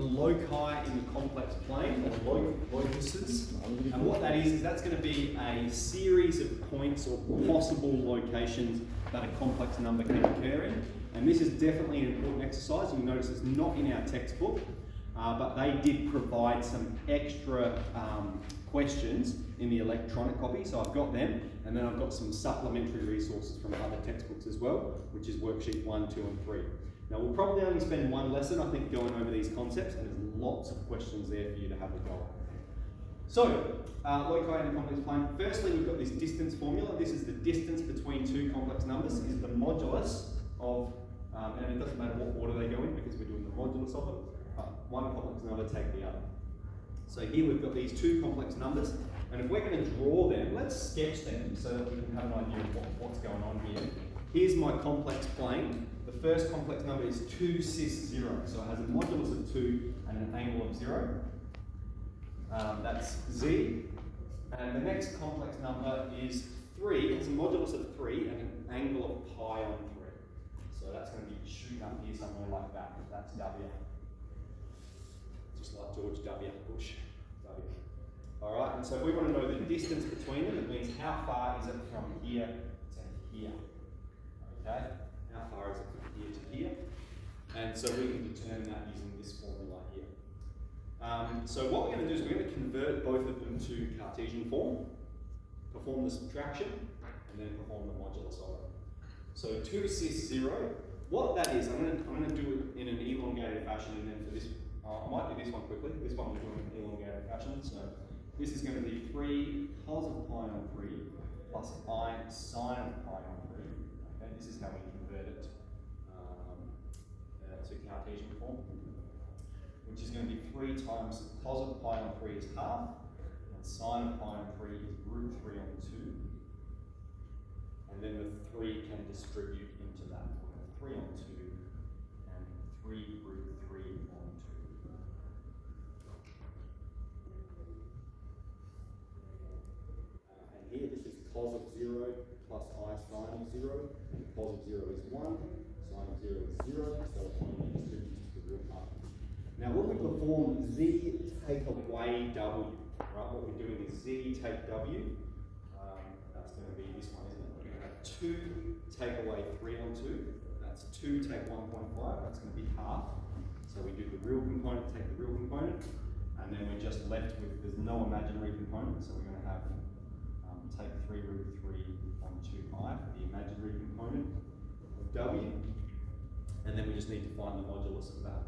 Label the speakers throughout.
Speaker 1: loci in the complex plane, or locuses. And what that is that's going to be a series of points or possible locations that a complex number can occur in. And this is definitely an important exercise. You'll notice it's not in our textbook, but they did provide some extra questions in the electronic copy, so I've got them, and then I've got some supplementary resources from other textbooks as well, which is worksheet 1, 2 and 3. Now we'll probably only spend one lesson, I think, going over these concepts, and there's lots of questions there for you to have a go at. So, loci in the complex plane. Firstly, we've got this distance formula. This is the distance between two complex numbers, is the modulus of, and it doesn't matter what order they go in because we're doing the modulus of it. One complex number take the other. So here we've got these two complex numbers, and if we're going to draw them, let's sketch them so that we can have an idea of what's going on here. Here's my complex plane. The first complex number is 2 cis 0, so it has a modulus of 2 and an angle of 0. That's z. And the next complex number is 3. It's a modulus of 3 and an angle of pi on 3. So that's going to be shooting up here somewhere like that. That's w. Just like George W. Bush. W. Alright, and so if we want to know the distance between them, it means how far is it from here to here. Okay? How far is it from here to here? And so we can determine that using this formula here. So what we're going to do is we're going to convert both of them to Cartesian form, perform the subtraction, and then perform the modulus of it. So 2 cis 0, what that is, I'm going to do it in an elongated fashion, and then for this, I might do this one quickly. This one we're doing in an elongated fashion. So this is going to be 3 cos of pi on 3 plus I sine of pi on 3. Okay, this is how we convert it to Cartesian form, which is going to be 3 times cos of pi on 3 is half, and sine of pi on 3 is root 3 on 2. And then the 3 can distribute into that. 3 on 2 and 3 root 3 on 2. And here this is cos of 0 plus I sine of 0. And cos of 0 is 1, sine of 0 is 0, so it only distributes to the real part. Now when we perform z take away w, right, what we're doing is z take w, that's going to be this one, isn't it? We're going to have 2 take away 3 on 2, that's 2 take 1.5, that's going to be half. So we do the real component, take the real component, and then we're just left with, there's no imaginary component, so we're going to have take 3 root 3 on 2i for the imaginary component of w, and then we just need to find the modulus of that.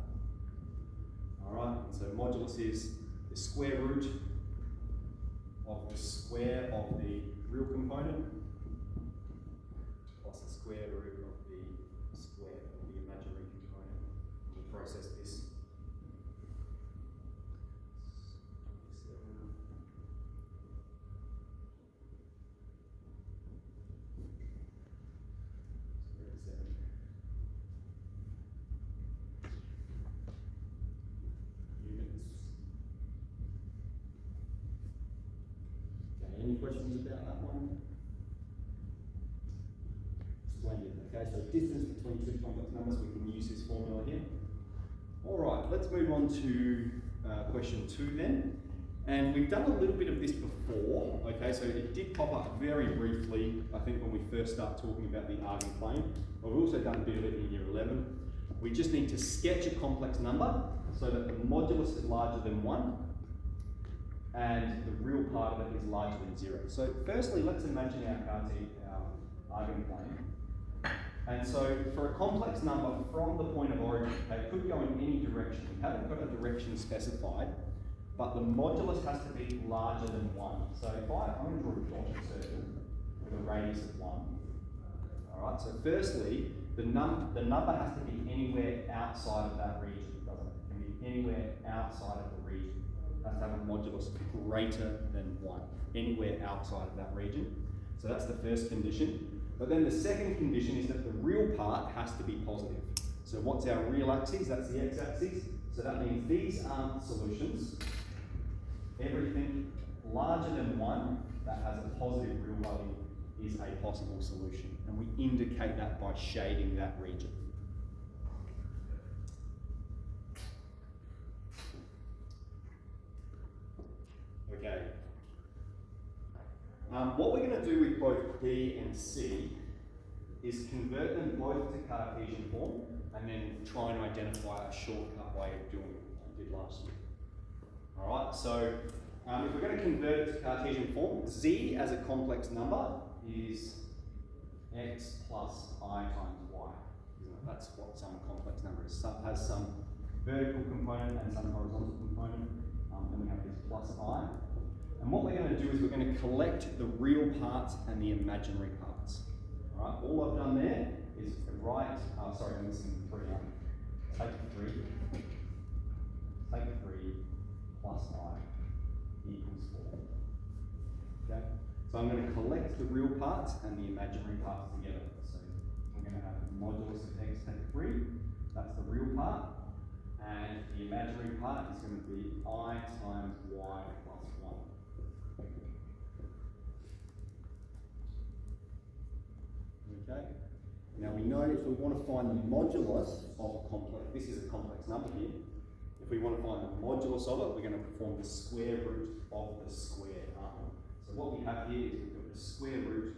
Speaker 1: Alright, so modulus is the square root of the square of the real component plus the square root of the square of the imaginary component. We'll process this. Any questions about that one? Splendid. Okay, so distance between two complex numbers, we can use this formula here. Alright, let's move on to question 2 then. And we've done a little bit of this before, okay, so it did pop up very briefly, I think, when we first start talking about the Argan Plane. But we've also done a bit of it in year 11. We just need to sketch a complex number so that the modulus is larger than 1. And the real part of it is larger than 0. So firstly, let's imagine our Argan Plane. And so for a complex number from the point of origin, it could go in any direction. We haven't got a direction specified, but the modulus has to be larger than 1. So if I'm going to draw a dotted circle with a radius of 1. Alright, so firstly, the number has to be anywhere outside of that region, doesn't it? It can be anywhere outside of the region. Has to have a modulus greater than 1, anywhere outside of that region. So that's the first condition. But then the second condition is that the real part has to be positive. So what's our real axis? That's the x-axis. So that means these aren't solutions. Everything larger than 1 that has a positive real value is a possible solution. And we indicate that by shading that region. Okay. What we're going to do with both B and C is convert them both to Cartesian form and then try and identify a shortcut way of doing it, like we did last year. Alright, so if we're going to convert it to Cartesian form, Z as a complex number is x plus I times y. That's what some complex number is. Some has some vertical component and some horizontal component, and we have this plus I. And what we're going to do is we're going to collect the real parts and the imaginary parts. Alright, all I've done there is write, sorry, I'm missing 3. Take 3 plus I equals 4. Okay? So I'm going to collect the real parts and the imaginary parts together. So we're going to have modulus of x take 3, that's the real part, and the imaginary part is going to be I times y plus 1. Okay? Now we know if we want to find the modulus of a complex, this is a complex number here, if we want to find the modulus of it, we're going to perform the square root of the square, aren't we? So what we have here is we've got the square root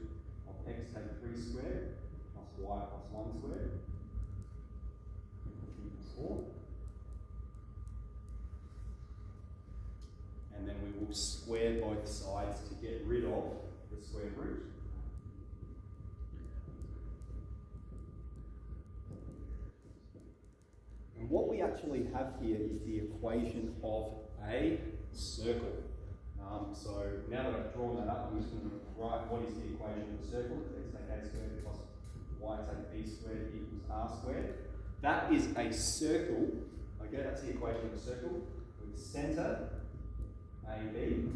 Speaker 1: of x take 3 squared plus y plus 1 squared equals 4. And then we will square both sides to get rid of the square root. And what we actually have here is the equation of a circle. So now that I've drawn that up, I'm just going to write what is the equation of a circle. X take a squared plus y take b squared equals r squared. That is a circle, okay, that's the equation of a circle, with centre, AB,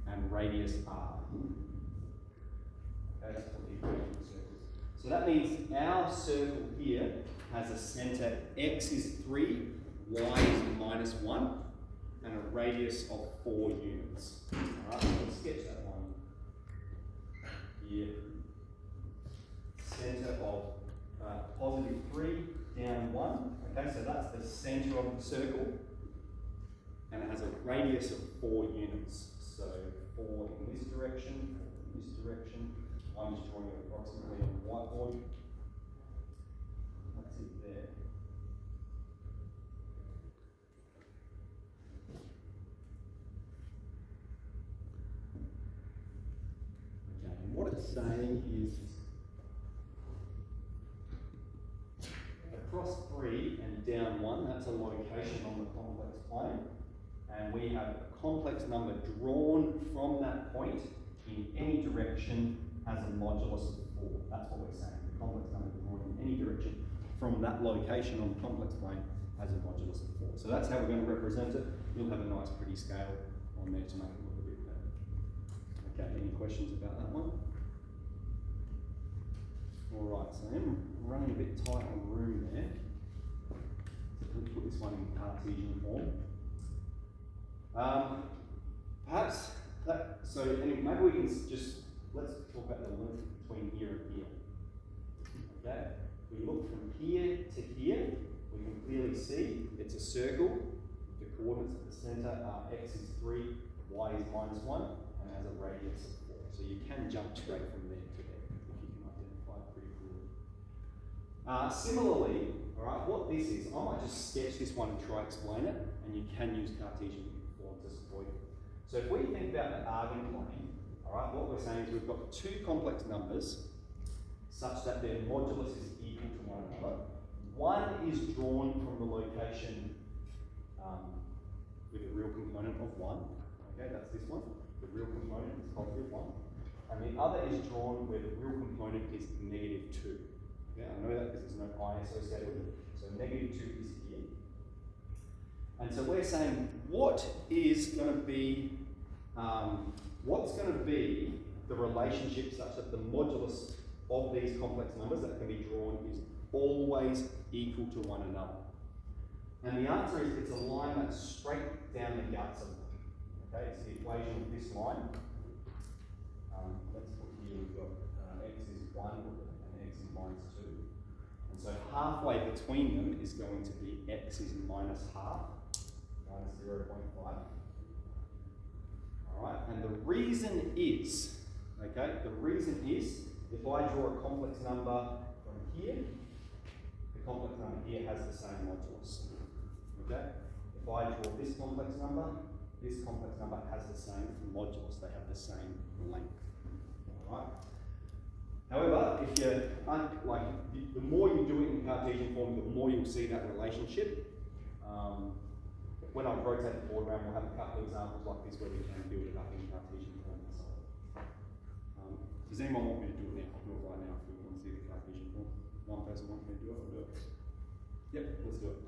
Speaker 1: and radius r. Okay, that's what the equation of a circle is. So that means our circle here has a centre, x is 3, y is minus 1, and a radius of 4 units. Alright, so let's sketch that one here. Centre of positive 3, down 1. Okay, so that's the centre of the circle. And it has a radius of 4 units. So 4 in this direction, 4 in this direction. I'm just drawing it approximately on the whiteboard. That's it there. Okay, and what it's saying is across 3 and down 1, that's a location on the complex plane. And we have a complex number drawn from that point in any direction has a modulus of 4. That's what we're saying. The complex number drawn in any direction from that location on the complex plane has a modulus of 4. So that's how we're going to represent it. You'll have a nice pretty scale on there to make it look a bit better. Okay, any questions about that one? Alright, so I'm running a bit tight on room there. So let's put this one in Cartesian form. Perhaps that, so anyway, maybe we can just, let's talk about the length between here and here. Okay, if we look from here to here, we can clearly see it's a circle. The coordinates at the centre are x is 3, y is minus 1, and has a radius of 4. So you can jump straight from there to there if you can identify it pretty clearly. Similarly, all right, what this is, I might just sketch this one and try to explain it, and you can use Cartesian form to support it. So if we think about the Argan plane, all right, what we're saying is we've got 2 complex numbers such that their modulus is equal to one another. One is drawn from the location with a real component of 1. Okay, that's this one. The real component is positive 1. And the other is drawn where the real component is negative 2. Okay, I know that because there's no I associated with it. So negative 2 is here. And so we're saying what is going to be, what's going to be the relationship such that the modulus of these complex numbers that can be drawn is always equal to one another. And the answer is it's a line that's straight down the guts of them. Okay, it's the equation of this line. Let's put here we've got x is 1 and x is minus 2. And so halfway between them is going to be x is minus half, minus 0.5. and the reason is, okay, the reason is, if I draw a complex number from here, the complex number here has the same modulus, okay? If I draw this complex number has the same modulus, they have the same length, all right? However, if you aren't, the more you do it in Cartesian form, the more you'll see that relationship. When I rotate the board around, we'll have a couple of examples like this where we can build it up in Cartesian form. Does anyone want me to do it now? I'll do it right now if we want to see the Cartesian form. One person wants me to do it, I'll do it. Yep, let's do it.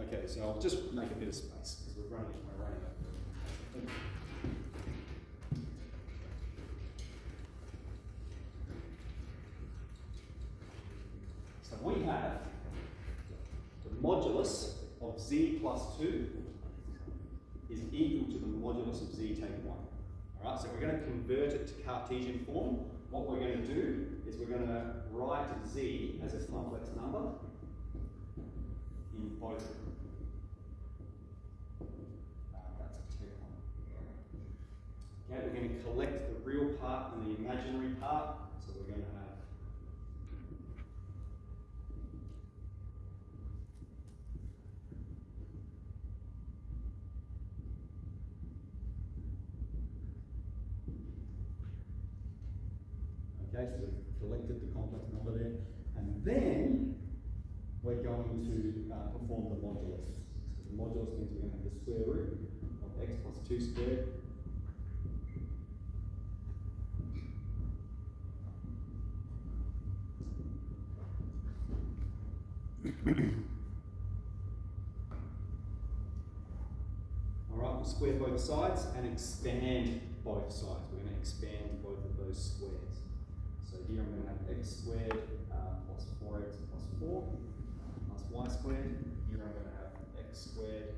Speaker 1: Okay, so I'll just make a bit of space because we're running out. So we have the modulus of z plus 2 is equal to the modulus of z take 1. Alright, so we're going to convert it to Cartesian form. What we're going to do is we're going to write z as a complex number in both. That's a take 1. Okay, we're going to collect the real part and the imaginary part. So we're going to have okay, so we've collected the complex number there, and then we're going to perform the modulus. So the modulus means we're going to have the square root of x plus 2 squared Alright, we'll square both sides and expand both sides. We're going to expand both of those squares. So here I'm going to have x squared plus 4x plus 4 plus y squared. Here I'm going to have x squared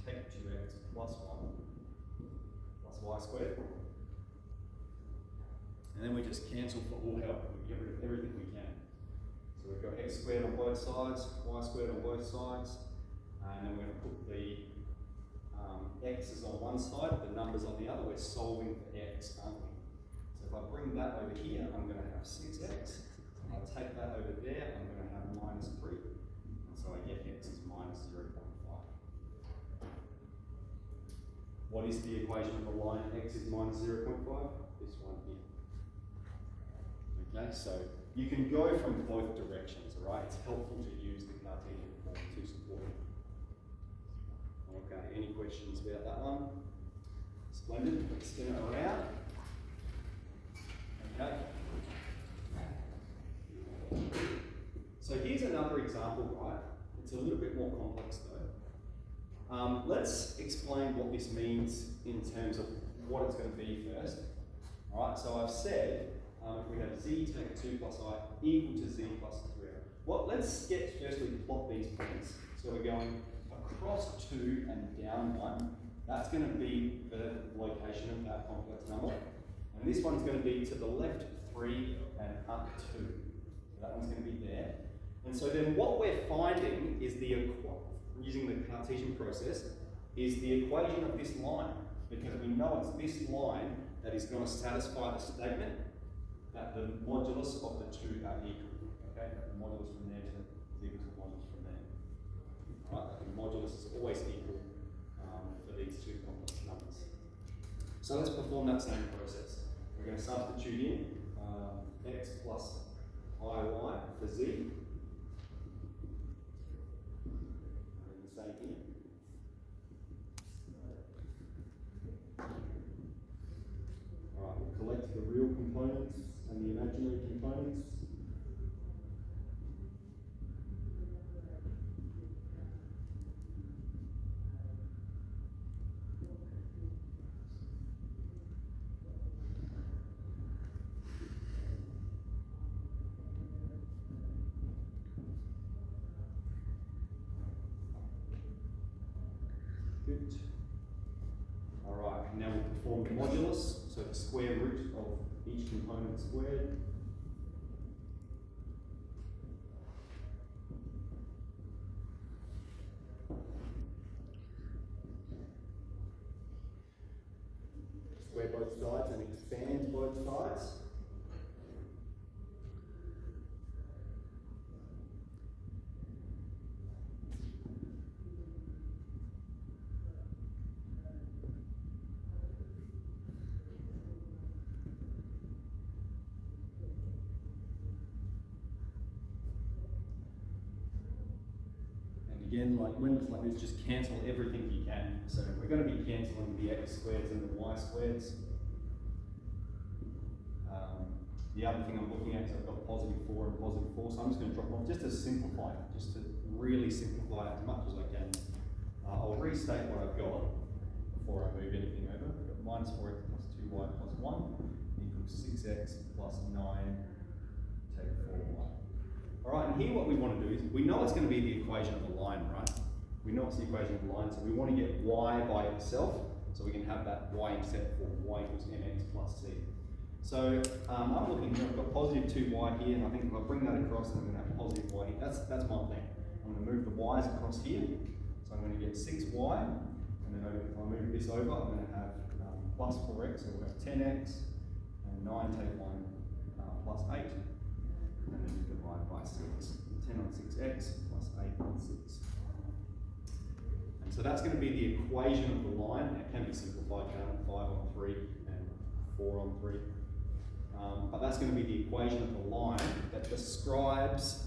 Speaker 1: take 2x plus 1 plus y squared. And then we just cancel for all help. We get rid of everything we can. So we've got x squared on both sides, y squared on both sides, and then we're going to put the x's on one side, the numbers on the other. We're solving for x, aren't we? So if I bring that over here, I'm going to have 6x. I take that over there, I'm going to have minus 3. And so I get x is minus 0.5. What is the equation of the line x is minus 0.5? This one here. Okay, so you can go from both directions, all right? It's helpful to use the Cartesian form to support it. Okay, any questions about that one? Splendid. Let's spin it around. Okay. So here's another example, right? It's a little bit more complex though. Let's explain what this means in terms of what it's going to be first. All right, so I've said if we have z take 2 plus I equal to z plus 3i. Well, let's firstly plot these points. So we're going across 2 and down 1. That's going to be the location of that complex number. And this one's going to be to the left 3 and up 2. So that one's going to be there. And so then what we're finding is using the Cartesian process, is the equation of this line. Because we know it's this line that is going to satisfy the statement that the modulus of the two are equal. Okay, the modulus from there to is equal to the modulus from there. Right, the modulus is always equal for these two complex numbers. So let's perform that same process. We're going to substitute in x plus iy for z. And the same here. Alright, we'll collect the real components and the imaginary components. Good. Alright, now we'll perform the modulus, so the square root of each component squared. Square both sides and expand both sides. Again, like when it's like this, just cancel everything you can. So we're going to be cancelling the x squareds and the y squareds. The other thing I'm looking at is I've got positive 4 and positive 4, so I'm just going to drop off just to simplify it, just to really simplify it as much as I can. I'll restate what I've got before I move anything over. I've got minus 4x plus 2y plus 1 equals 6x plus 9 take 4y. All right, and here what we want to do is, we know it's going to be the equation of a line, right? We know it's the equation of a line, so we want to get y by itself, so we can have that y-intercept form, y equals mx plus c. So I'm looking here, I've got positive 2y here, and I think if I bring that across, I'm going to have positive y here. That's my plan. I'm going to move the y's across here, so I'm going to get 6y, and then if I move this over, I'm going to have plus 4x, so we'll have 10x, and 9 take 1 plus 8. And then you divide by 6. 10 on 6x plus 8 on 6. And so that's going to be the equation of the line. It can be simplified down to 5 on 3 and 4 on 3. But that's going to be the equation of the line that describes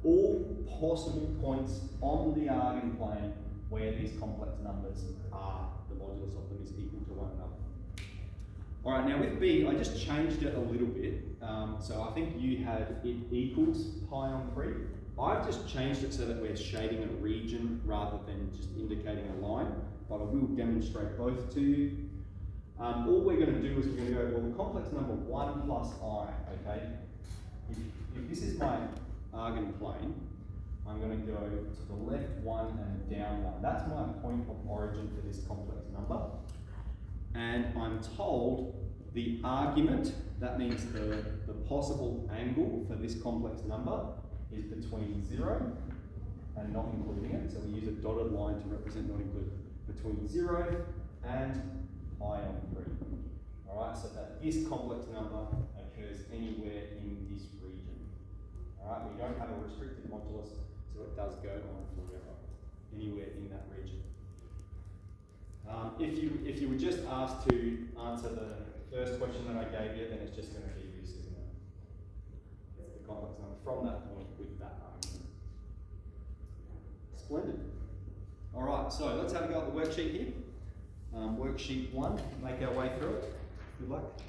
Speaker 1: all possible points on the Argan plane where these complex numbers are, the modulus of them is equal to one another. All right, now with B, I just changed it a little bit. So I think you had it equals pi on 3. I've just changed it so that we're shading a region rather than just indicating a line, but I will demonstrate both to you. All we're going to do is we're going to go, well, the complex number 1 plus I, okay? If this is my Argan plane, I'm going to go to the left 1 and down 1. That's my point of origin for this complex number. And I'm told the argument, that means the possible angle for this complex number is between 0 and not including it. So we use a dotted line to represent not included. Between 0 and pi on 3. Alright, so that this complex number occurs anywhere in this region. Alright, we don't have a restricted modulus, so it does go on forever, anywhere in that region. If you were just asked to answer the first question that I gave you, then it's just going to be this, isn't it? It's the complex number from that point with that argument. Splendid. All right, so let's have a go at the worksheet here. Worksheet 1, make our way through it. Good luck.